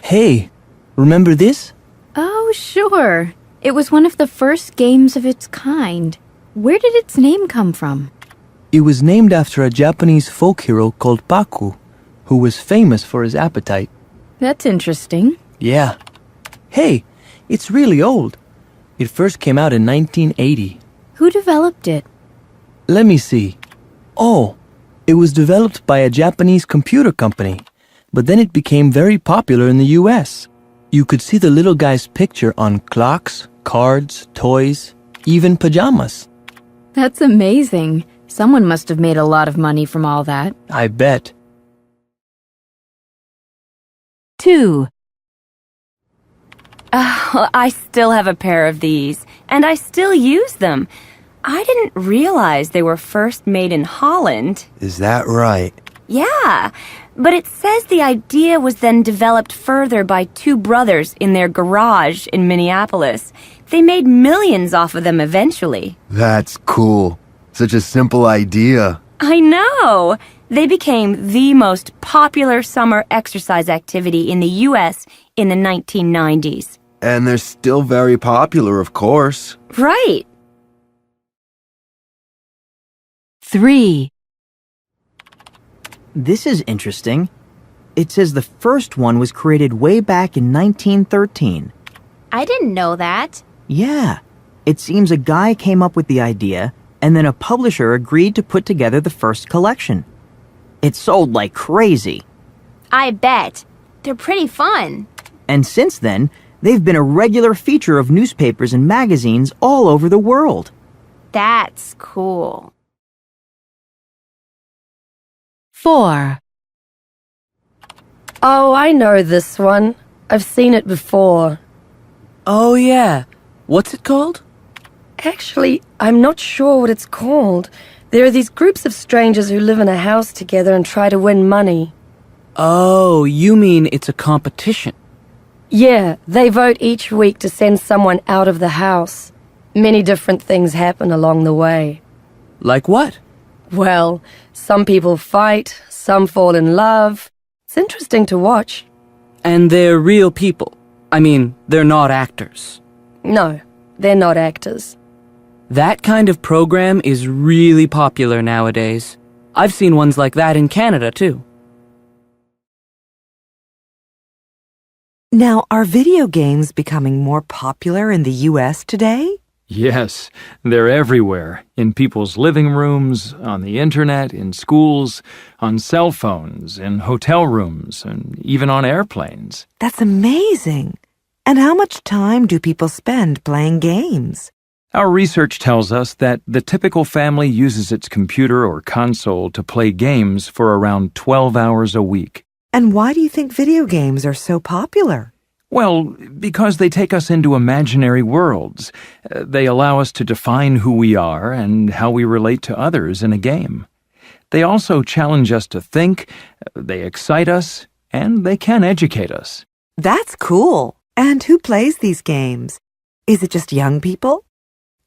Hey, remember this? Oh, sure. It was one of the first games of its kind. Where did its name come from? It was named after a Japanese folk hero called Paku, who was famous for his appetite. That's interesting. Yeah. Hey, it's really old. It first came out in 1980. Who developed it? Let me see. Oh, it was developed by a Japanese computer company, but then it became very popular in the US. You could see the little guy's picture on clocks, cards, toys, even pajamas. That's amazing. Someone must have made a lot of money from all that. I bet. 2. I still have a pair of these, and I still use them. I didn't realize they were first made in Holland. Is that right? Yeah, but it says the idea was then developed further by two brothers in their garage in Minneapolis. They made millions off of them eventually. That's cool. Such a simple idea. I know! They became the most popular summer exercise activity in the U.S. in the 1990s. And they're still very popular, of course. Right. 3. This is interesting. It says the first one was created way back in 1913. I didn't know that. Yeah. It seems a guy came up with the idea, and then a publisher agreed to put together the first collection. It sold like crazy. I bet. They're pretty fun. And since then, they've been a regular feature of newspapers and magazines all over the world. That's cool. 4. Oh, I know this one. I've seen it before. Oh yeah. What's it called? Actually, I'm not sure what it's called. There are these groups of strangers who live in a house together and try to win money. Oh, you mean it's a competition. Yeah, they vote each week to send someone out of the house. Many different things happen along the way. Like what? Well, some people fight, some fall in love. It's interesting to watch. And they're real people. I mean, they're not actors. No, they're not actors. That kind of program is really popular nowadays. I've seen ones like that in Canada, too. Now, are video games becoming more popular in the U.S. today? Yes, they're everywhere. In people's living rooms, on the internet, in schools, on cell phones, in hotel rooms, and even on airplanes. That's amazing. And how much time do people spend playing games? Our research tells us that the typical family uses its computer or console to play games for around 12 hours a week. And why do you think video games are so popular? Well, because they take us into imaginary worlds. They allow us to define who we are and how we relate to others in a game. They also challenge us to think, they excite us, and they can educate us. That's cool. And who plays these games? Is it just young people?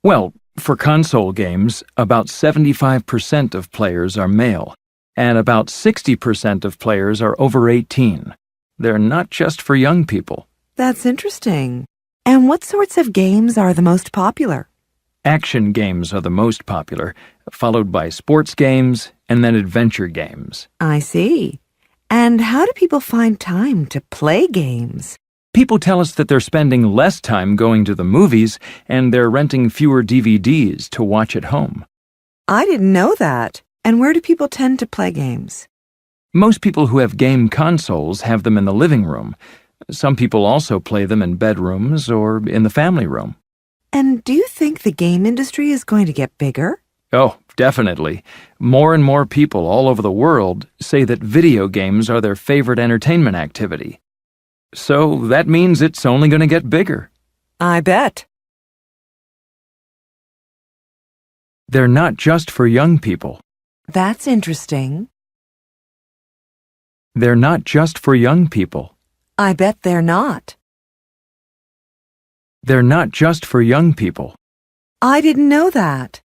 Well, for console games, about 75% of players are male, and about 60% of players are over 18. They're not just for young people. That's interesting. And what sorts of games are the most popular? Action games are the most popular, followed by sports games and then adventure games. I see. And how do people find time to play games? People tell us that they're spending less time going to the movies and they're renting fewer DVDs to watch at home. I didn't know that. And where do people tend to play games? Most people who have game consoles have them in the living room. Some people also play them in bedrooms or in the family room. And do you think the game industry is going to get bigger? Oh, definitely. More and more people all over the world say that video games are their favorite entertainment activity. So that means it's only going to get bigger. I bet. They're not just for young people. That's interesting. They're not just for young people. I bet they're not. They're not just for young people. I didn't know that.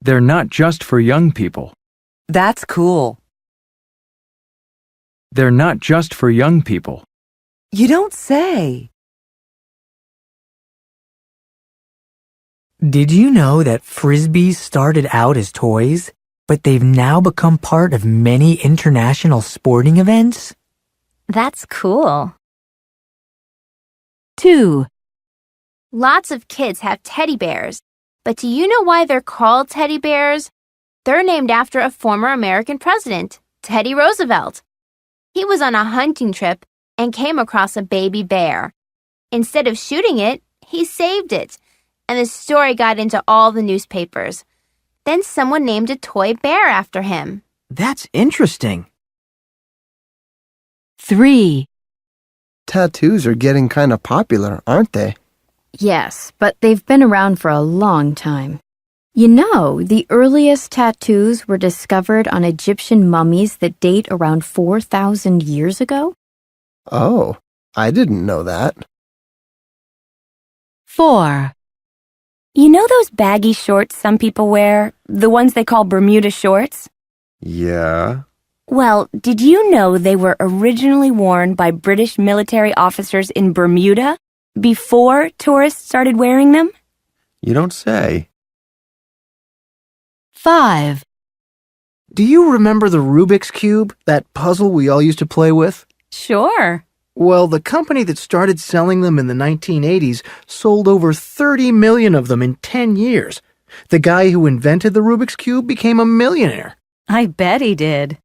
They're not just for young people. That's cool. They're not just for young people. You don't say. Did you know that Frisbees started out as toys, but they've now become part of many international sporting events? That's cool. 2. Lots of kids have teddy bears, but do you know why they're called teddy bears? They're named after a former American president, Teddy Roosevelt. He was on a hunting trip and came across a baby bear. Instead of shooting it, he saved it, and the story got into all the newspapers. Then someone named a toy bear after him. That's interesting. 3. Tattoos are getting kind of popular, aren't they? Yes, but they've been around for a long time. You know, the earliest tattoos were discovered on Egyptian mummies that date around 4,000 years ago. Oh, I didn't know that. 4. You know those baggy shorts some people wear? The ones they call Bermuda shorts? Yeah. Well, did you know they were originally worn by British military officers in Bermuda before tourists started wearing them? You don't say. 5. Do you remember the Rubik's Cube, that puzzle we all used to play with? Sure. Well, the company that started selling them in the 1980s sold over 30 million of them in 10 years. The guy who invented the Rubik's Cube became a millionaire. I bet he did.